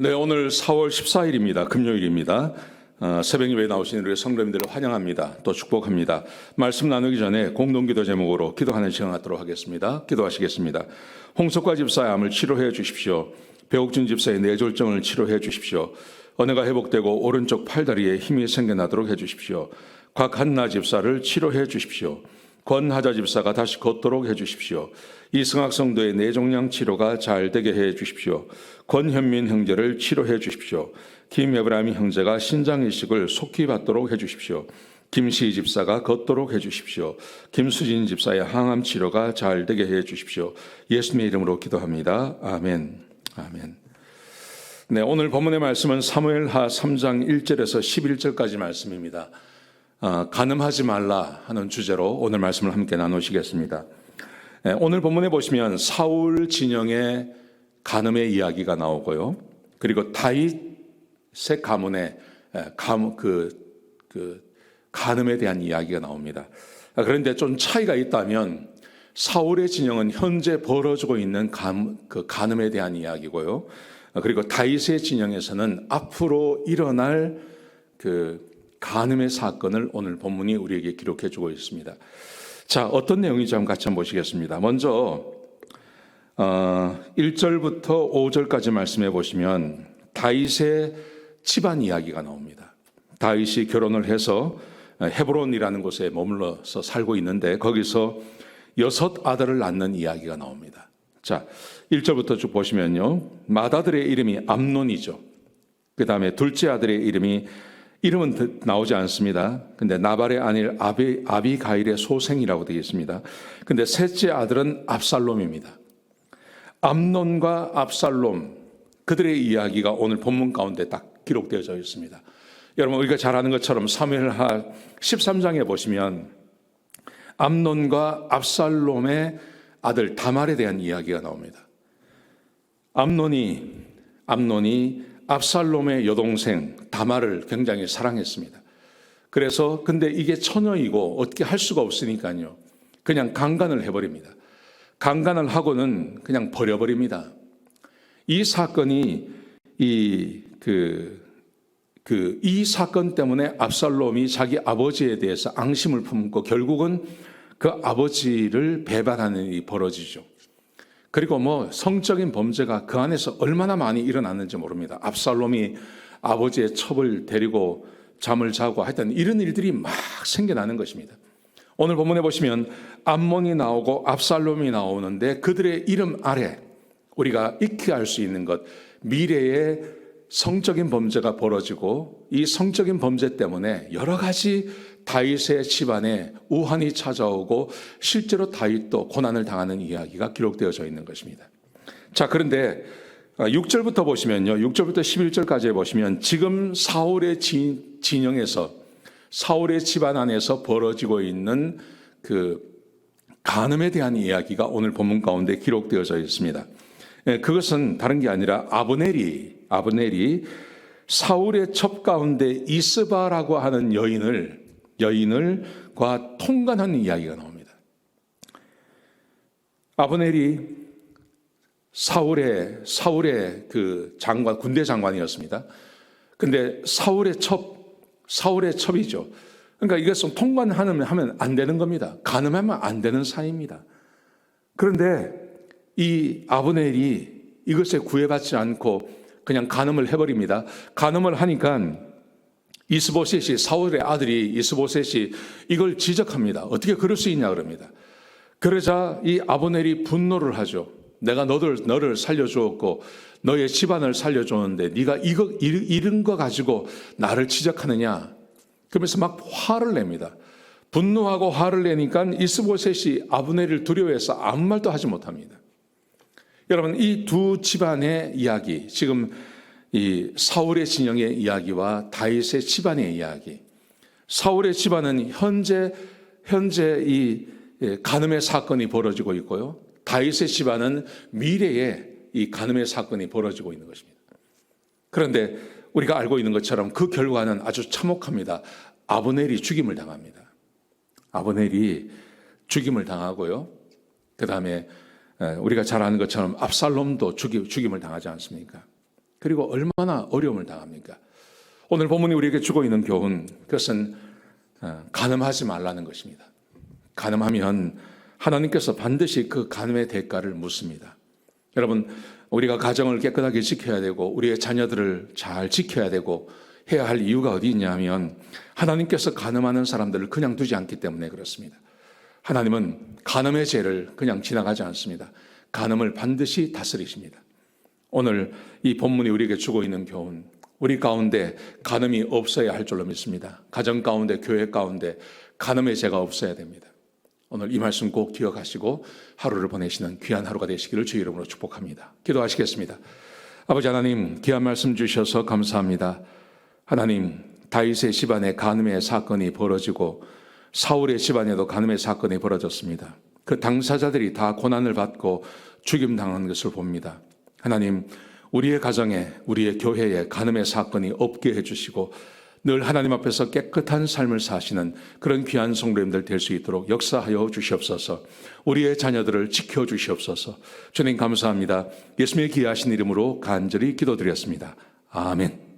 네, 오늘 4월 14일입니다. 금요일입니다. 새벽 예배에 나오신 우리 성도님들을 환영합니다. 또 축복합니다. 말씀 나누기 전에 공동기도 제목으로 기도하는 시간 갖도록 하겠습니다. 기도하시겠습니다. 홍석과 집사의 암을 치료해 주십시오. 배옥준 집사의 뇌졸중을 치료해 주십시오. 언해가 회복되고 오른쪽 팔다리에 힘이 생겨나도록 해 주십시오. 곽한나 집사를 치료해 주십시오. 권하자 집사가 다시 걷도록 해 주십시오. 이승학 성도의 뇌종양 치료가 잘 되게 해 주십시오. 권현민 형제를 치료해 주십시오. 김에브라임 형제가 신장 이식을 속히 받도록 해 주십시오. 김시희 집사가 걷도록 해 주십시오. 김수진 집사의 항암 치료가 잘 되게 해 주십시오. 예수님의 이름으로 기도합니다. 아멘. 아멘. 네, 오늘 본문의 말씀은 사무엘하 3장 1절에서 11절까지 말씀입니다. 간음하지 말라 하는 주제로 오늘 말씀을 함께 나누시겠습니다. 오늘 본문에 보시면 사울 진영의 간음의 이야기가 나오고요. 그리고 다윗의 가문의 간음에 대한 이야기가 나옵니다. 그런데 좀 차이가 있다면 사울의 진영은 현재 벌어지고 있는 간음에 대한 이야기고요. 그리고 다윗의 진영에서는 앞으로 일어날 간음의 사건을 오늘 본문이 우리에게 기록해 주고 있습니다. 자, 어떤 내용인지 한번 같이 보시겠습니다. 먼저 1절부터 5절까지 말씀해 보시면 다윗의 집안 이야기가 나옵니다. 다윗이 결혼을 해서 헤브론이라는 곳에 머물러서 살고 있는데 거기서 6 아들을 낳는 이야기가 나옵니다. 자, 1절부터 쭉 보시면요. 맏아들의 이름이 암논이죠. 그 다음에 둘째 아들의 이름은 나오지 않습니다. 근데 나발의 아들 아비가일의 소생이라고 되어 있습니다. 근데 셋째 아들은 압살롬입니다. 암논과 압살롬, 그들의 이야기가 오늘 본문 가운데 딱 기록되어져 있습니다. 여러분, 우리가 잘 아는 것처럼 사무엘하 13장에 보시면 암논과 압살롬의 아들 다말에 대한 이야기가 나옵니다. 암논이 압살롬의 여동생 다말을 굉장히 사랑했습니다. 그래서 근데 이게 처녀이고 어떻게 할 수가 없으니까요. 그냥 강간을 해버립니다. 강간을 하고는 그냥 버려버립니다. 이 사건이 이 사건 때문에 압살롬이 자기 아버지에 대해서 앙심을 품고 결국은 그 아버지를 배반하는 일이 벌어지죠. 그리고 성적인 범죄가 그 안에서 얼마나 많이 일어났는지 모릅니다. 압살롬이 아버지의 첩을 데리고 잠을 자고 하여튼 이런 일들이 막 생겨나는 것입니다. 오늘 본문에 보시면 암몬이 나오고 압살롬이 나오는데 그들의 이름 아래 우리가 익히 알 수 있는 것, 미래에 성적인 범죄가 벌어지고 이 성적인 범죄 때문에 여러 가지 다윗의 집안에 우환이 찾아오고 실제로 다윗도 고난을 당하는 이야기가 기록되어져 있는 것입니다. 자, 그런데 6절부터 보시면요. 6절부터 11절까지 보시면 지금 사울의 진영에서 사울의 집안 안에서 벌어지고 있는 간음에 대한 이야기가 오늘 본문 가운데 기록되어져 있습니다. 그것은 다른 게 아니라 아브넬이 사울의 첩 가운데 이스바라고 하는 여인을과 통간하는 이야기가 나옵니다. 아브넬이 사울의 장관, 군대 장관이었습니다. 근데 사울의 첩이죠. 그러니까 이것은 통관하면 안 되는 겁니다. 간음하면 안 되는 사이입니다. 그런데 이 아브넬이 이것에 구애받지 않고 그냥 간음을 해버립니다. 간음을 하니까 사울의 아들이 이스보셋이 이걸 지적합니다. 어떻게 그럴 수 있냐 그럽니다. 그러자 이 아브넬이 분노를 하죠. 내가 너를 살려주었고 너의 집안을 살려줬는데 네가 이런 거 가지고 나를 지적하느냐. 그러면서 막 화를 냅니다. 분노하고 화를 내니까 이스보셋이 아브넬을 두려워해서 아무 말도 하지 못합니다. 여러분, 이 두 집안의 이야기, 지금 이 사울의 진영의 이야기와 다윗의 집안의 이야기. 사울의 집안은 현재 이 간음의 사건이 벌어지고 있고요. 다윗의 집안은 미래에 이 간음의 사건이 벌어지고 있는 것입니다. 그런데 우리가 알고 있는 것처럼 그 결과는 아주 참혹합니다. 아브넬이 죽임을 당합니다. 아브넬이 죽임을 당하고요. 그 다음에 우리가 잘 아는 것처럼 압살롬도 죽임을 당하지 않습니까? 그리고 얼마나 어려움을 당합니까? 오늘 본문이 우리에게 주고 있는 교훈, 그것은 간음하지 말라는 것입니다. 간음하면 하나님께서 반드시 그 간음의 대가를 묻습니다. 여러분, 우리가 가정을 깨끗하게 지켜야 되고 우리의 자녀들을 잘 지켜야 되고 해야 할 이유가 어디 있냐면 하나님께서 간음하는 사람들을 그냥 두지 않기 때문에 그렇습니다. 하나님은 간음의 죄를 그냥 지나가지 않습니다. 간음을 반드시 다스리십니다. 오늘 이 본문이 우리에게 주고 있는 교훈, 우리 가운데 간음이 없어야 할 줄로 믿습니다. 가정 가운데, 교회 가운데 간음의 죄가 없어야 됩니다. 오늘 이 말씀 꼭 기억하시고 하루를 보내시는 귀한 하루가 되시기를 주의 이름으로 축복합니다. 기도하시겠습니다. 아버지 하나님, 귀한 말씀 주셔서 감사합니다. 하나님, 다윗의 집안에 간음의 사건이 벌어지고 사울의 집안에도 간음의 사건이 벌어졌습니다. 그 당사자들이 다 고난을 받고 죽임당한 것을 봅니다. 하나님, 우리의 가정에, 우리의 교회에 간음의 사건이 없게 해주시고 늘 하나님 앞에서 깨끗한 삶을 사시는 그런 귀한 성도님들 될 수 있도록 역사하여 주시옵소서. 우리의 자녀들을 지켜주시옵소서. 주님 감사합니다. 예수님의 귀하신 이름으로 간절히 기도드렸습니다. 아멘.